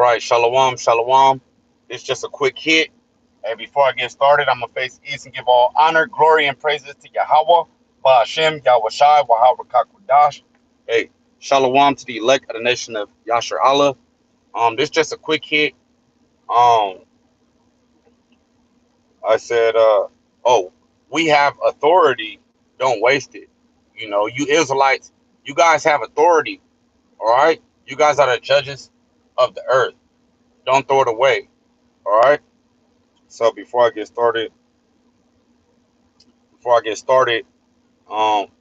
right, shalom, shalom. It's just a quick hit. And before I get started, I'm gonna face east and give all honor, glory, and praises to Yahweh, Ba'ashem, Yahweh Shai, Wahab Rakakwadash. Hey, shalom to the elect of the nation of Yasher Allah. This just a quick hit. Um, I said, oh, we have authority. Don't waste it. You know, you Israelites, you guys have authority. All right, you guys are the judges of the earth. Don't throw it away. All right. So before I get started,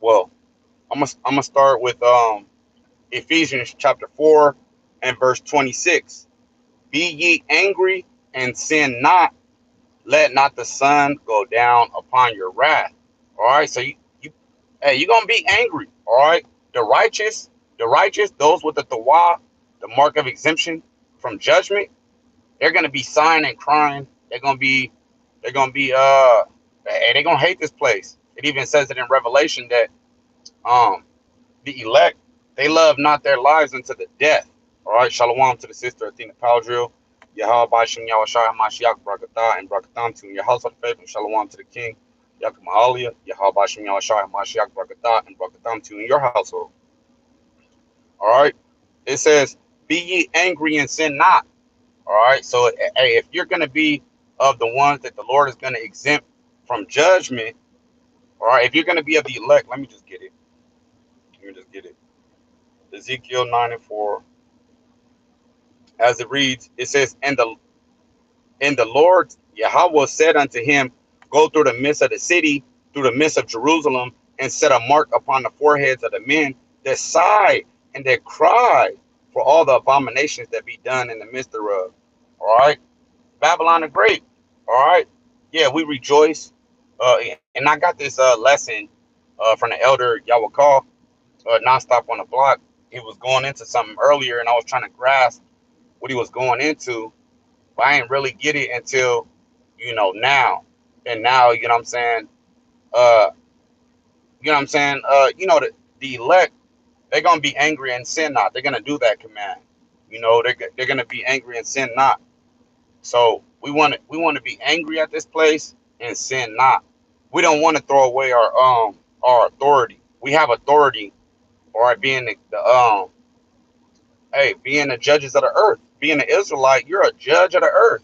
well, I'm gonna start with Ephesians chapter 4 and verse 26. Be ye angry and sin not. Let not the sun go down upon your wrath. All right. So hey, you're gonna be angry. All right. The righteous, those with the tawah, the mark of exemption from judgment, they're gonna be sighing and crying. They're gonna hate this place. It even says it in Revelation that um the elect, they love not their lives unto the death. All right, shalom to the sister Athena Powdrill, Yahweh Bashim Yahweh Shai Hamashiach Brakatah and Brakatam to your household faith, and shalom to the king, Yakum Aliyah, Yahweh Bashim Yahweh Shai Hamashiach Brakatah and Brakatam to your household. All right, it says, be ye angry and sin not. All right. So, hey, if you're going to be of the ones that the Lord is going to exempt from judgment, all right, if you're going to be of the elect, let me just get it. Ezekiel 9 and 4, as it reads, it says, and the Lord Yahweh said unto him, go through the midst of the city, through the midst of Jerusalem, and set a mark upon the foreheads of the men that sigh and that cry for all the abominations that be done in the midst thereof. All right. Babylon the Great. All right. Yeah, we rejoice. And I got this lesson from the elder Yawakal, nonstop on the block. He was going into something earlier, and I was trying to grasp what he was going into, but I didn't really get it until, now. And now, you know what I'm saying? Uh, the elect, they're gonna be angry and sin not. They're gonna do that command. They're gonna be angry and sin not. So we want to be angry at this place and sin not. We don't want to throw away our authority. We have authority, all right, being being the judges of the earth. Being an Israelite, you're a judge of the earth.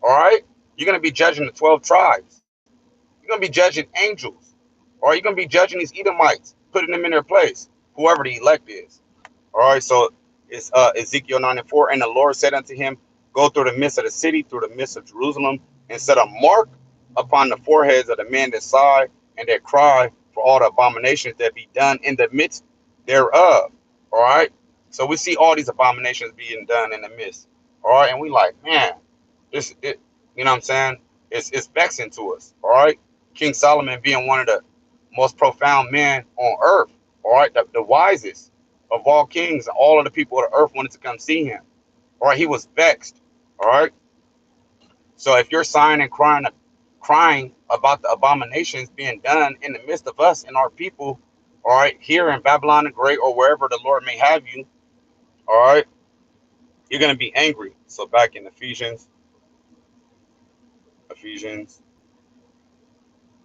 All right? You're gonna be judging the 12 tribes. You're gonna be judging angels. Or you're gonna be judging these Edomites, putting them in their place, whoever the elect is. All right, so it's Ezekiel 9 and 4. And the Lord said unto him, go through the midst of the city, through the midst of Jerusalem, and set a mark upon the foreheads of the men that sigh and that cry for all the abominations that be done in the midst thereof. All right. So we see all these abominations being done in the midst. All right. And we like, man, you know what I'm saying? It's vexing to us. All right. King Solomon being one of the most profound men on earth. All right. The wisest of all kings, and all of the people of the earth wanted to come see him. All right. He was vexed. All right. So if you're sighing and crying about the abominations being done in the midst of us and our people, all right, here in Babylon the Great or wherever the Lord may have you, all right, you're going to be angry. So back in Ephesians,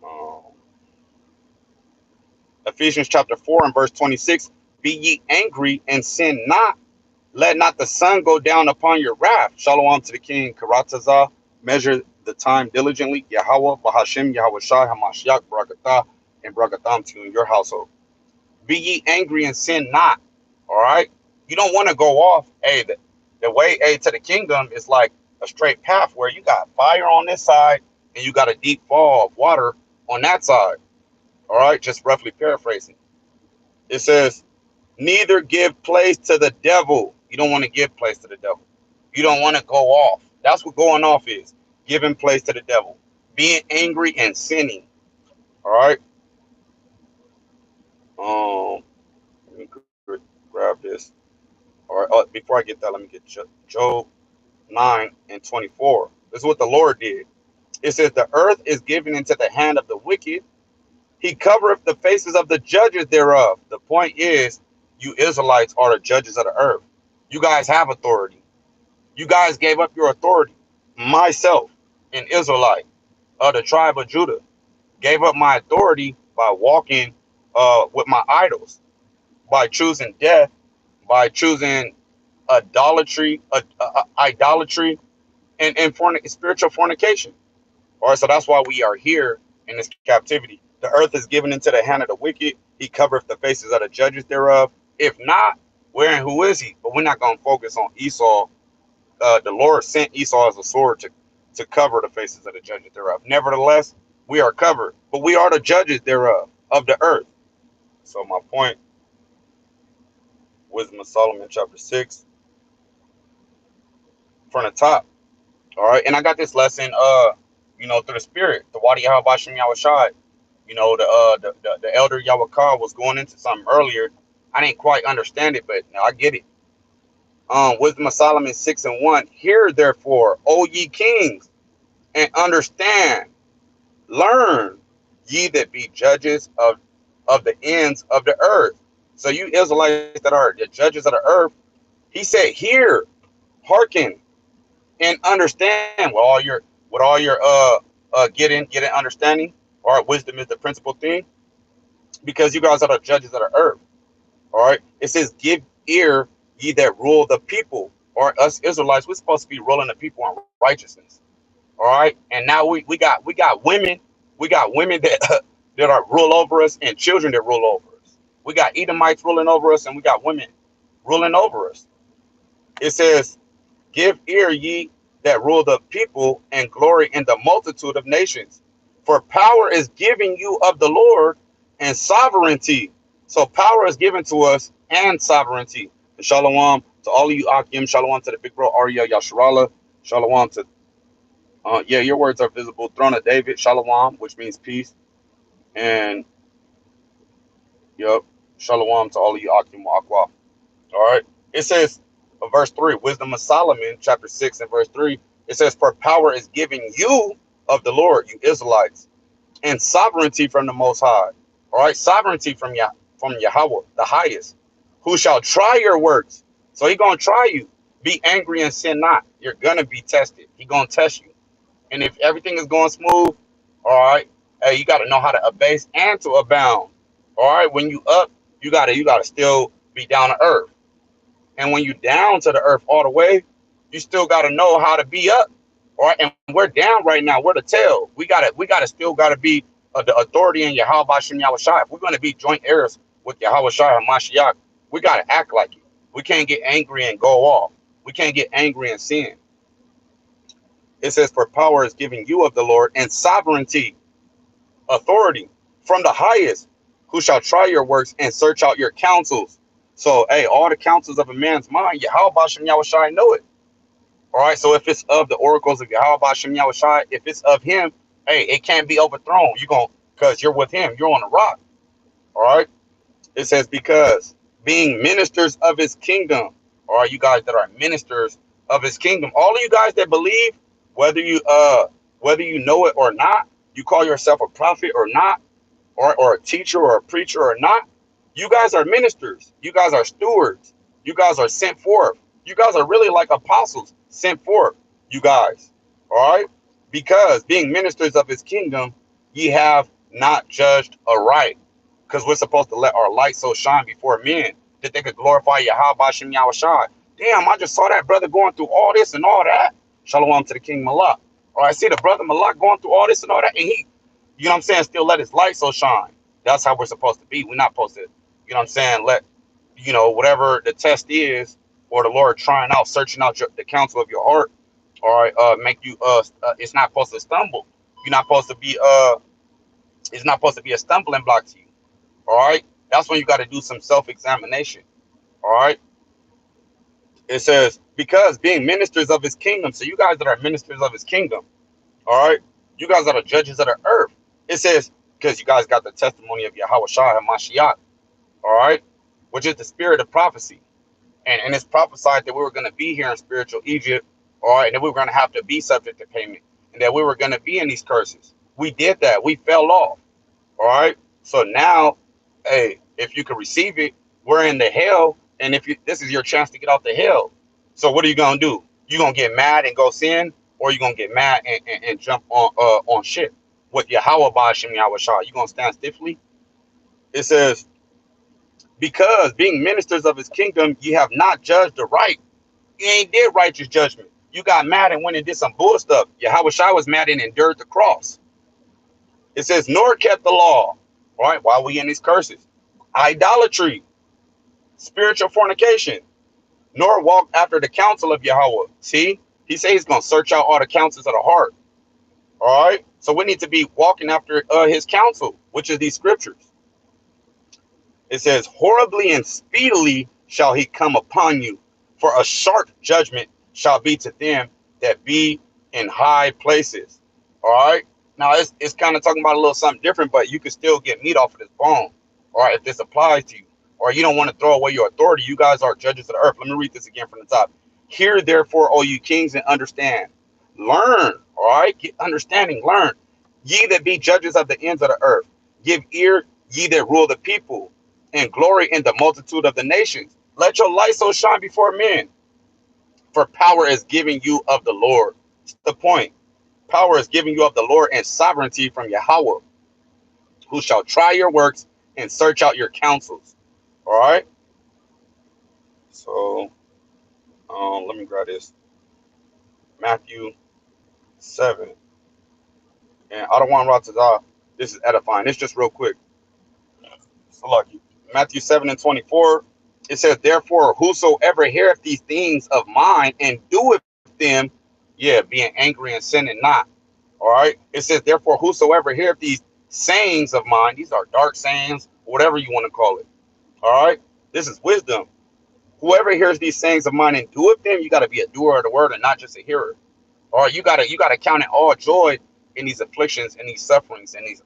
um, Ephesians chapter 4 and verse 26, be ye angry and sin not. Let not the sun go down upon your wrath. Shalom to the king, Karatazah. Measure the time diligently. Yahweh, Bahashim, Yahweh Shai, Hamashiach, Barakatah, and Barakatam to you and your household. Be ye angry and sin not. All right? You don't want to go off. Hey, the way to the kingdom is like a straight path where you got fire on this side and you got a deep fall of water on that side. All right? Just roughly paraphrasing. It says, neither give place to the devil. You don't want to give place to the devil. You don't want to go off. That's what going off is. Giving place to the devil. Being angry and sinning. All right. Let me grab this. All right. Before I get that, let me get Job 9 and 24. This is what the Lord did. It says, the earth is given into the hand of the wicked. He covereth the faces of the judges thereof. The point is, you Israelites are the judges of the earth. You guys have authority. You guys gave up your authority. Myself, an Israelite of the tribe of Judah, gave up my authority by walking with my idols, by choosing death, by choosing idolatry, and spiritual fornication. All right, so that's why we are here in this captivity. The earth is given into the hand of the wicked. He covereth the faces of the judges thereof. If not, where and who is he? But we're not going to focus on Esau. The Lord sent Esau as a sword to cover the faces of the judges thereof. Nevertheless, we are covered, but we are the judges thereof, of the earth. So my point, Wisdom of Solomon, chapter 6, from the top. All right, and I got this lesson, through the Spirit, the Wadi Yahabashim Yawashai. The elder Yawakar was going into something earlier. I didn't quite understand it, but now I get it. Wisdom of Solomon 6:1. Hear therefore, O ye kings, and understand, learn, ye that be judges of the ends of the earth. So you Israelites that are the judges of the earth, he said, hear, hearken, and understand with all your getting understanding. All right, wisdom is the principal thing, because you guys are the judges of the earth. All right, it says, give ear, ye that rule the people. Or us Israelites, we're supposed to be ruling the people in righteousness. All right, and now we got women that that are rule over us, and children that rule over us. We got Edomites ruling over us, and we got women ruling over us. It says, give ear, ye that rule the people, and glory in the multitude of nations. For power is given you of the Lord, and sovereignty. So power is given to us, and sovereignty. And shalom to all of you, Akim. Shalom to the big bro, Arya Yasharala. Shalom to, your words are visible. Throne of David, shalom, which means peace. And, yep, shalom to all of you, Akim Aqua. All right. It says, verse 3, Wisdom of Solomon, chapter 6 and verse 3. It says, for power is given you of the Lord, you Israelites, and sovereignty from the Most High. All right. Sovereignty from Yahweh, the highest, who shall try your works. So he going to try you. Be angry and sin not. You're going to be tested. He going to test you. And if everything is going smooth, all right, hey, you got to know how to abase and to abound. All right. When you up, you gotta still be down to earth. And when you down to the earth all the way, you still got to know how to be up. All right. And we're down right now. We're the tail. We gotta be the authority in Yahweh Bashem Yahushai. If we're going to be joint heirs with Yahweh Shai and Mashiach, we got to act like it. We can't get angry and go off. We can't get angry and sin. It says, for power is given you of the Lord, and sovereignty, authority from the highest, who shall try your works and search out your counsels. So, hey, all the counsels of a man's mind, Yahweh Bashem Yahushai know it. All right, so if it's of the oracles of Yahweh Bashem Yahushai, if it's of him, hey, it can't be overthrown. Because you're with him, you're on the rock. All right, it says, because being ministers of his kingdom. All right, you guys that are ministers of his kingdom, all of you guys that believe, whether you know it or not, you call yourself a prophet or not, or a teacher or a preacher or not, you guys are ministers. You guys are stewards. You guys are sent forth. You guys are really like apostles sent forth, you guys. All right? Because being ministers of his kingdom, ye have not judged aright. Because we're supposed to let our light so shine before men that they could glorify Yahweh Bashem Yahushai. Damn, I just saw that brother going through all this and all that. Shalom to the King Malak. All right, see the brother Malak going through all this and all that, and he, you know what I'm saying, still let his light so shine. That's how we're supposed to be. We're not supposed to, you know what I'm saying, let, whatever the test is, or the Lord trying out, searching out the counsel of your heart, all right, make you, it's not supposed to stumble. You're not supposed to be, it's not supposed to be a stumbling block to you. All right. That's when you got to do some self-examination. All right. It says, because being ministers of his kingdom. So you guys that are ministers of his kingdom. All right. You guys are the judges of the earth. It says, because you guys got the testimony of Yahweh Shai and Mashiach. All right. Which is the spirit of prophecy. And it's prophesied that we were going to be here in spiritual Egypt. All right. And that we were going to have to be subject to payment. And that we were going to be in these curses. We did that. We fell off. All right. So now, hey, if you can receive it, we're in the hell. And if you, this is your chance to get out the hell. So what are you going to do? You gonna get mad and go sin, or you gonna get mad and jump on shit with Yahweh Bashim Yahweh Shah? You gonna stand stiffly? It says, because being ministers of his kingdom, ye have not judged the right. You ain't did righteous judgment. You got mad and went and did some bull stuff. Yahweh Shai was mad and endured the cross. It says, nor kept the law. All right, why we in these curses? Idolatry, spiritual fornication, nor walked after the counsel of Yahweh. See, he says he's going to search out all the counsels of the heart. All right, so we need to be walking after his counsel, which is these scriptures. It says, horribly and speedily shall he come upon you, for a sharp judgment shall be to them that be in high places. All right. Now it's kind of talking about a little something different, but you can still get meat off of this bone. All right, if this applies to you, or you don't want to throw away your authority, you guys are judges of the earth. Let me read this again from the top. Hear therefore, O you kings, and understand. Learn. All right, get understanding. Learn. Ye that be judges of the ends of the earth, give ear, ye that rule the people, and glory in the multitude of the nations. Let your light so shine before men, for power is given you of the Lord. That's the point. Power is given you of the Lord, and sovereignty from Yahweh, who shall try your works and search out your counsels. All right. So let me grab this. Matthew 7. And I don't want to rot to die. This is edifying. It's just real quick. So lucky. Matthew 7:24. It says, therefore, whosoever heareth these things of mine and doeth them, yeah, being angry and sinning not. All right. It says, therefore, whosoever heareth these sayings of mine, these are dark sayings, whatever you want to call it. All right. This is wisdom. Whoever hears these sayings of mine and doeth them, you got to be a doer of the word and not just a hearer. All right. You gotta count it all joy in these afflictions and these sufferings and these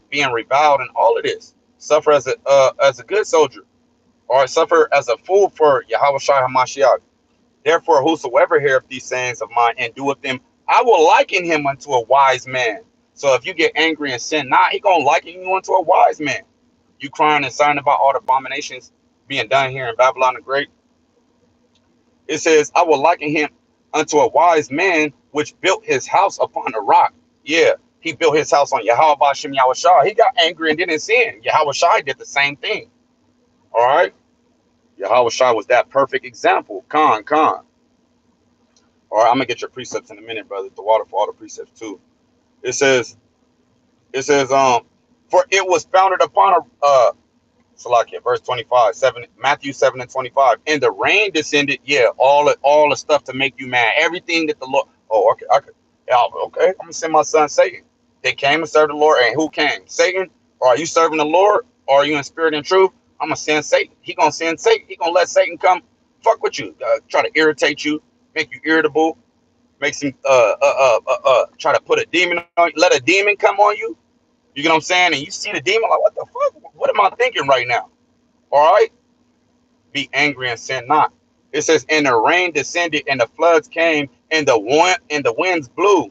being reviled and all of this. Suffer as a good soldier, or suffer as a fool for Yahweh Shai HaMashiach. Therefore, whosoever heareth these sayings of mine and doeth them, I will liken him unto a wise man. So if you get angry and sin not, he gonna liken you unto a wise man. You crying and sighing about all the abominations being done here in Babylon the Great. It says, I will liken him unto a wise man which built his house upon a rock. Yeah, he built his house on Yahweh Bashem Yahweh Shah. He got angry and didn't sin. Yahweh Shai did the same thing. All right. Yahweh Shai was that perfect example. Khan. All right, I'm gonna get your precepts in a minute, brother. The water for all the precepts too. It says, for it was founded upon a Salakia, verse 25, Matthew 7:25. And the rain descended, yeah, all the stuff to make you mad. Everything that the Lord, oh, okay, yeah, okay, I'm gonna send my son Satan. They came and served the Lord, and who came? Satan? Or are you serving the Lord? Or are you in spirit and truth? I'm gonna send Satan. He gonna send Satan. He gonna let Satan come fuck with you, try to irritate you, make you irritable, makes him try to put a demon on you, let a demon come on you. You get what I'm saying? And you see the demon, like, what the fuck? What am I thinking right now? All right? Be angry and sin not. It says, and the rain descended, and the floods came, and the winds blew.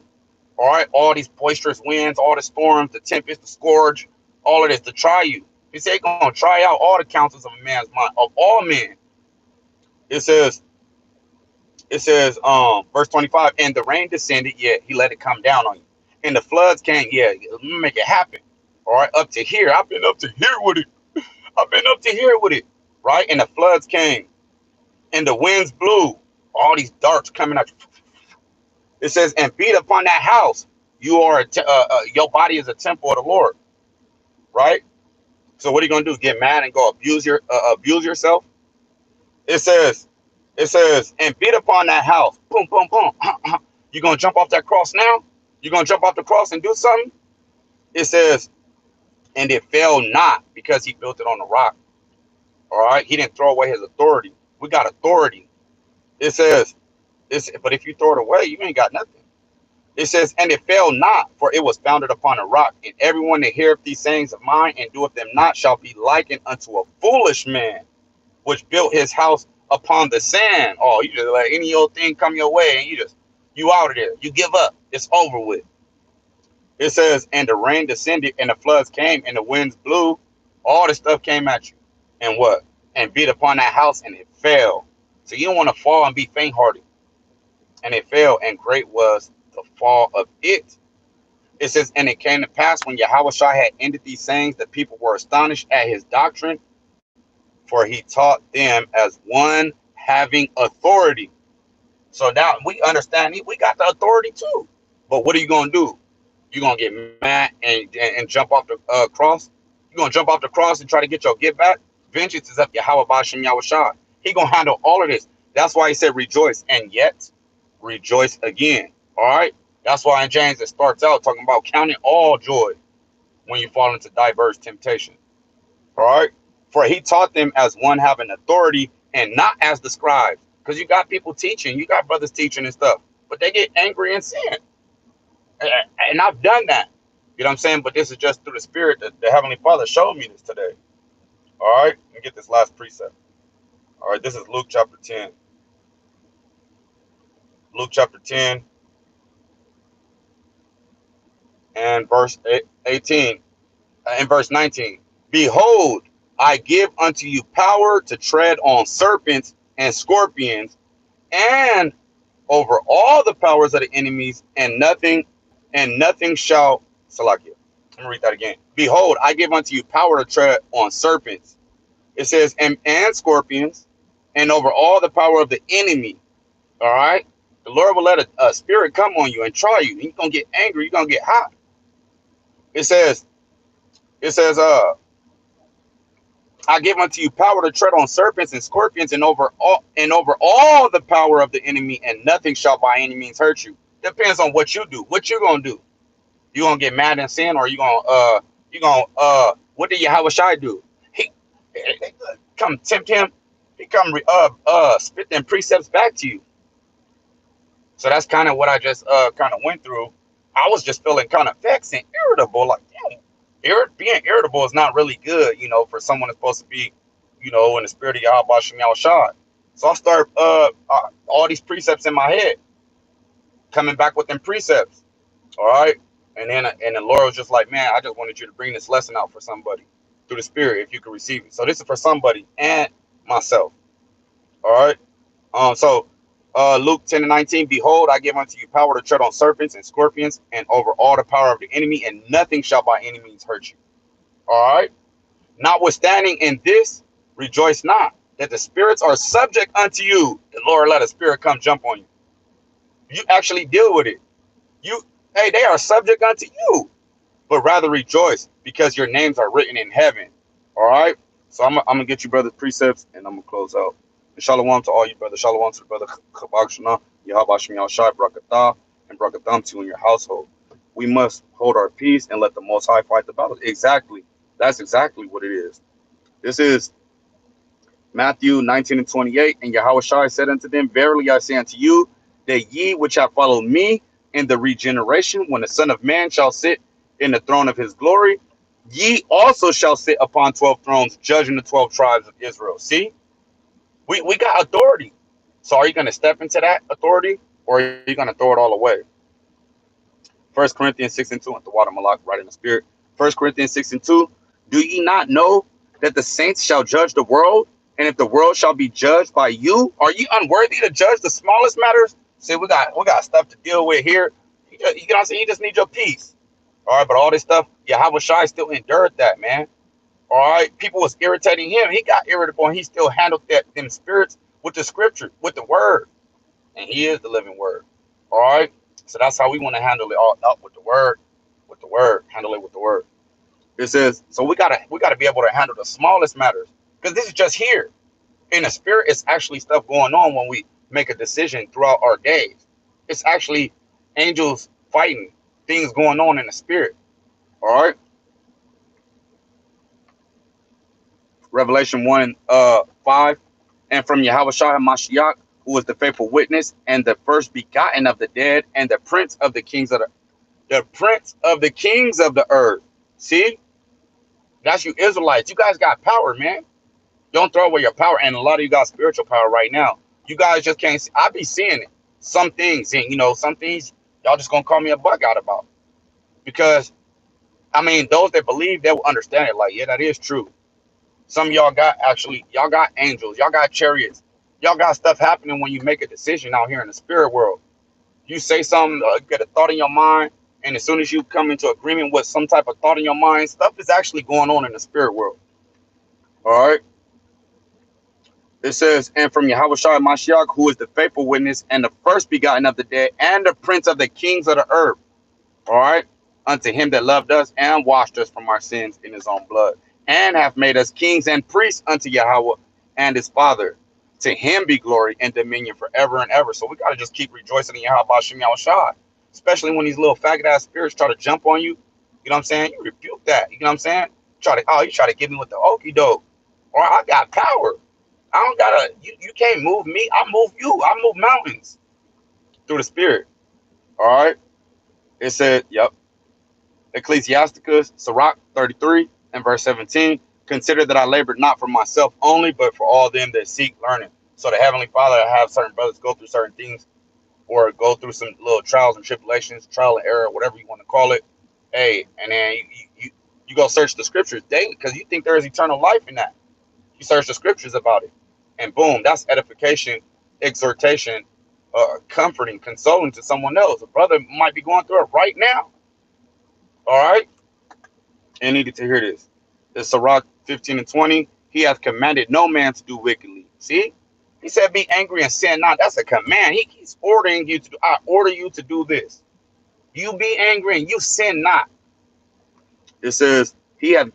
All right, all these boisterous winds, all the storms, the tempest, the scourge, all of this to try you. He said, gonna try out all the counsels of a man's mind, of all men. It says, verse 25, and the rain descended, yeah, he let it come down on you. And the floods came, yeah, make it happen. All right, up to here. I've been up to here with it. Right? And the floods came, and the winds blew, all these darts coming out. It says, and beat upon that house. You are your body is a temple of the Lord. Right? So what are you gonna do? Get mad and go abuse yourself? It says, and beat upon that house. Boom, boom, boom. You gonna jump off that cross now? You gonna jump off the cross and do something? It says, and it fell not, because he built it on the rock. All right, he didn't throw away his authority. We got authority. It says, but if you throw it away, you ain't got nothing. It says, and it fell not, for it was founded upon a rock. And everyone that heareth these sayings of mine and doeth them not shall be likened unto a foolish man, which built his house upon the sand. Oh, you just let any old thing come your way, and you out of there. You give up. It's over with. It says, and the rain descended, and the floods came, and the winds blew. All the stuff came at you. And what? And beat upon that house, and it fell. So you don't want to fall and be faint-hearted. And it fell, and great was the fall of it. It says, and it came to pass when Yahweh had ended these sayings, the people were astonished at his doctrine, for he taught them as one having authority. So now we understand we got the authority too. But what are you gonna do? You gonna get mad and jump off the cross? You gonna jump off the cross and try to get your get back? Vengeance is up Yahweh Bashem Yahushua. He gonna handle all of this. That's why he said rejoice and yet rejoice again. All right. That's why in James it starts out talking about counting all joy when you fall into diverse temptation. All right. For he taught them as one having authority and not as the scribes. Because you got people teaching, you got brothers teaching and stuff, but they get angry and sin. And I've done that. You know what I'm saying? But this is just through the spirit that the Heavenly Father showed me this today. All right. Let me get this last precept. All right. This is Luke chapter 10. Luke chapter 10 and verse 18 and verse 19. Behold, I give unto you power to tread on serpents and scorpions and over all the powers of the enemies, and nothing shall Salakia. Let me read that again. Behold, I give unto you power to tread on serpents. It says, and scorpions, and over all the power of the enemy. All right. The Lord will let a spirit come on you and try you. And you're gonna get angry, you're gonna get hot. It says, I give unto you power to tread on serpents and scorpions and over all the power of the enemy, and nothing shall by any means hurt you. Depends on what you do. What you gonna do? You gonna get mad and sin, or what did Yahweh Shai do? He come tempt him. He come spit them precepts back to you. So that's kind of what I just kind of went through. I was just feeling kind of vexed and irritable, like damn. Being irritable is not really good, for someone that's supposed to be, in the spirit of Yahweh Shem Shad. So I start all these precepts in my head, coming back with them precepts. All right. And the Lord was just like, man, I just wanted you to bring this lesson out for somebody through the spirit, if you can receive it. So this is for somebody and myself. All right. So Luke 10 and 19, behold, I give unto you power to tread on serpents and scorpions and over all the power of the enemy, and nothing shall by any means hurt you. All right. Notwithstanding in this, rejoice not that the spirits are subject unto you. The Lord let a spirit come jump on you. You actually deal with it. They are subject unto you, but rather rejoice because your names are written in heaven. All right. So I'm gonna get you brothers precepts, and I'm gonna close out. And shalom to all you brothers. Shalom to the brother Chabak Yahweh Shem Yahshai, Brakatah, and Brakatham to in your household. We must hold our peace and let the Most High fight the battle. Exactly. That's exactly what it is. This is Matthew 19 and 28. And Yahweh Shai said unto them, verily I say unto you, that ye which have followed me in the regeneration, when the Son of Man shall sit in the throne of his glory, ye also shall sit upon 12 thrones, judging the 12 tribes of Israel. See, we got authority. So are you going to step into that authority, or are you going to throw it all away? 1 Corinthians 6 and 2, at the water Malak, right in the spirit. 1 Corinthians 6 and 2, do ye not know that the saints shall judge the world? And if the world shall be judged by you, are ye unworthy to judge the smallest matters? See, we got stuff to deal with here. You know what I'm saying? You just need your peace. All right, but all this stuff, Yahweh Shai still endured that, man. All right, people was irritating him. He got irritable, and he still handled them spirits with the scripture, with the word. And he is the living word. All right, so that's how we want to handle it all up with the word, handle it with the word. It says, so we gotta be able to handle the smallest matters, because this is just here. In the spirit, it's actually stuff going on when we make a decision throughout our days. It's actually angels fighting, things going on in the spirit. All right. Revelation 1 5. And from Yahweh Shah Mashiach, who is the faithful witness and the first begotten of the dead and the prince of the kings of the earth. See, that's you Israelites. You guys got power, man. Don't throw away your power. And a lot of you got spiritual power right now. You guys just can't see. I be seeing it. Some things, and some things y'all just gonna call me a bug out about. Because I mean, those that believe, they will understand it. Like, yeah, that is true. Some of y'all got angels, y'all got chariots, Y'all got stuff happening when you make a decision out here in the spirit world. You say something, get a thought in your mind, and as soon as you come into agreement with some type of thought in your mind, stuff is actually going on in the spirit world. All right. It says, and from Yahweh Shai Mashiach, who is the faithful witness and the first begotten of the dead and the prince of the kings of the earth. All right. Unto him that loved us and washed us from our sins in his own blood, and hath made us kings and priests unto Yahweh and his Father. To him be glory and dominion forever and ever. So we got to just keep rejoicing in Yahweh Shem Shai, especially when these little faggot ass spirits try to jump on you. You know what I'm saying? You rebuke that. You know what I'm saying? You try to get me with the okie doke. Or I got power. I don't gotta, you can't move me. I move you. I move mountains through the spirit. All right. It said, yep. Ecclesiasticus, Sirach 33 and verse 17. Consider that I labored not for myself only, but for all them that seek learning. So the Heavenly Father have certain brothers go through certain things or go through some little trials and tribulations, trial and error, whatever you want to call it. Hey, and then you go search the scriptures daily because you think there is eternal life in that. You search the scriptures about it. And boom, that's edification, exhortation, comforting, consoling to someone else. A brother might be going through it right now. All right. And needed to hear this. It's Sirach 15 and 20. He hath commanded no man to do wickedly. See? He said, be angry and sin not. That's a command. He's ordering you to do. I order you to do this. You be angry and you sin not. It says, he hath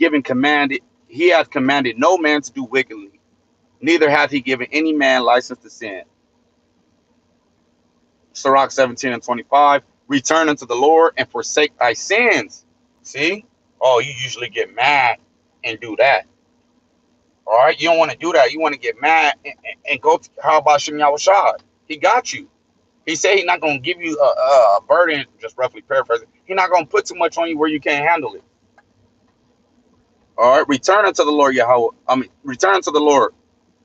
commanded no man to do wickedly. Neither hath he given any man license to sin. Sirach 17 and 25. Return unto the Lord and forsake thy sins. See? Oh, you usually get mad and do that. All right, you don't want to do that. You want to get mad and go to how about Shem Yahushua? He got you. He said he's not going to give you a burden, just roughly paraphrasing. He's not going to put too much on you where you can't handle it. All right, return unto the Lord Yahweh. Return unto the Lord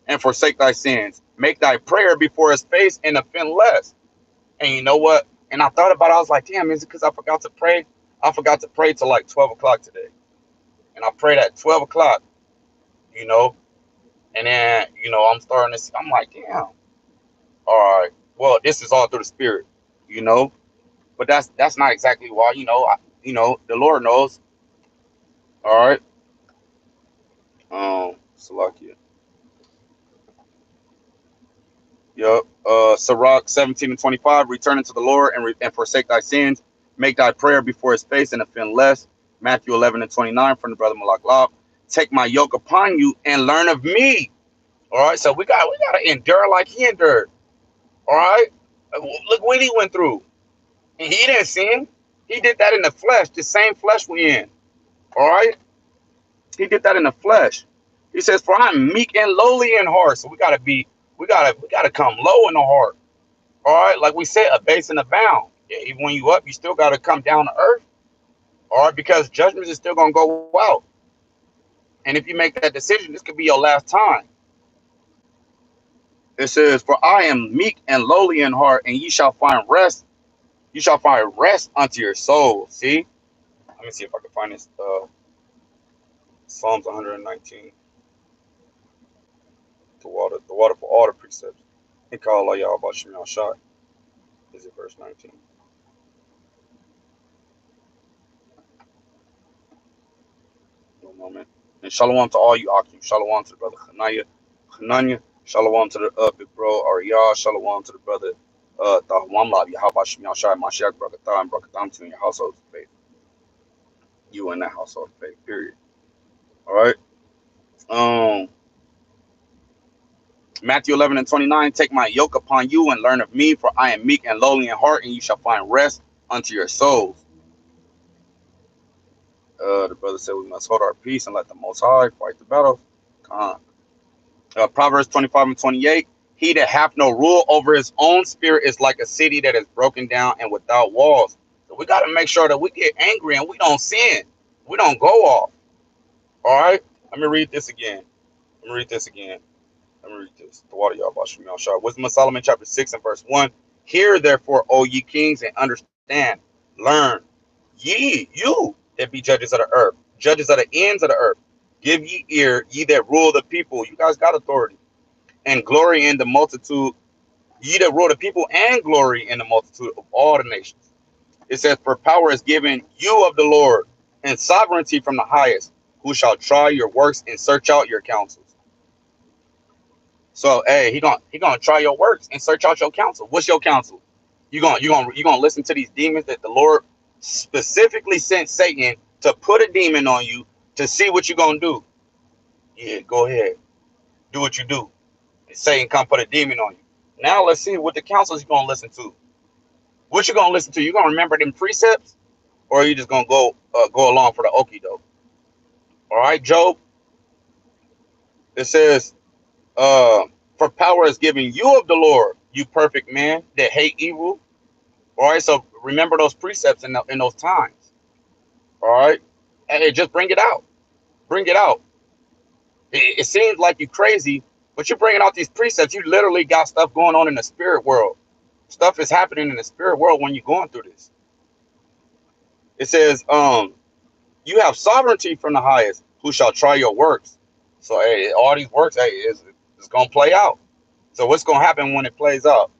and forsake thy sins. Make thy prayer before his face and offend less. And you know what? And I thought about it. I was like, damn, is it because I forgot to pray? I forgot to pray till like 12 o'clock today. And I prayed at 12 o'clock, you know. And then, I'm starting to see, I'm like, damn. All right. Well, this is all through the spirit, you know. But that's not exactly why, the Lord knows. All right. Salakia. Yep. Sirach 17 and 25. Return unto the Lord and forsake thy sins. Make thy prayer before his face and offend less. Matthew 11 and 29 from the brother Malak Lab. Take my yoke upon you and learn of me. All right. So we gotta endure like he endured. All right. Look what he went through. And he didn't sin. He did that in the flesh, the same flesh we in. All right? He did that in the flesh. He says, for I'm meek and lowly in heart. So we gotta come low in the heart. All right, like we said, a base and a bound. Yeah, even when you up, you still gotta come down to earth. All right, because judgment is still gonna go out. And if you make that decision, this could be your last time. It says, for I am meek and lowly in heart, and ye shall find rest. You shall find rest unto your soul. See? Let me see if I can find this. Psalms 119. The water for all the precepts. He called Allah Yahweh about Shemal Shai. Is it verse 19? One moment. And shalom to all you Akim. Shalom to the brother Hananya. Shalom to the big bro Ariyah. Shalom to the brother Tahwam Lab. Yahweh about Shemal Shai. Mashiach Brakatah and Brakatam to in your household of faith. You in that household of faith. Period. All right. Matthew 11 and 29, take my yoke upon you and learn of me, for I am meek and lowly in heart, and you shall find rest unto your souls. The brother said we must hold our peace and let the Most High fight the battle. Proverbs 25 and 28, he that hath no rule over his own spirit is like a city that is broken down and without walls. So we got to make sure that we get angry and we don't sin. We don't go off. All right? Let me read this again. Let me read this. The water y'all about Shemal Shah. Wisdom of Solomon, chapter 6 and verse 1. Hear therefore, O ye kings, and understand. Learn. You that be judges of the earth, judges of the ends of the earth. Give ye ear, ye that rule the people. You guys got authority. and glory in the multitude. Ye that rule the people and glory in the multitude of all the nations. It says, for power is given you of the Lord, and sovereignty from the highest, who shall try your works and search out your counsels. So, hey, he gonna try your works and search out your counsel. What's your counsel? You gonna listen to these demons that the Lord specifically sent Satan to put a demon on you to see what you're gonna do. Yeah, go ahead, do what you do. And Satan come put a demon on you. Now let's see what the counsels you're gonna listen to. What you gonna listen to? You gonna remember them precepts, or are you just gonna go along for the okie doke? All right, Job. It says, "For power is given you of the Lord, you perfect man that hate evil." All right, so remember those precepts in those times. All right, hey, just bring it out. Bring it out. It seems like you're crazy, but you're bringing out these precepts. You literally got stuff going on in the spirit world. Stuff is happening in the spirit world when you're going through this. It says, you have sovereignty from the highest, who shall try your works. So, hey, all these works, hey, it's gonna play out. So, what's gonna happen when it plays out?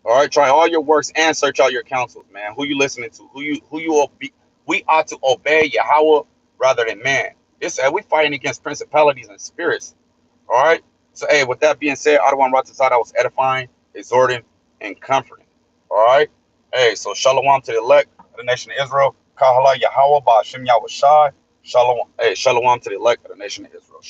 All right, try all your works and search out your counsels, man. Who you listening to? Who you obey? We ought to obey Yahweh rather than man. This we fighting against principalities and spirits. All right. So, hey, with that being said, Adawan Ratazada was edifying, exhorting, and comforting. All right. Hey, so shalom to the elect of the nation of Israel. Kahala Yahweh Ba'Shem Yahweh Shai. Shalom. Hey, shalom to the elect of the nation of Israel.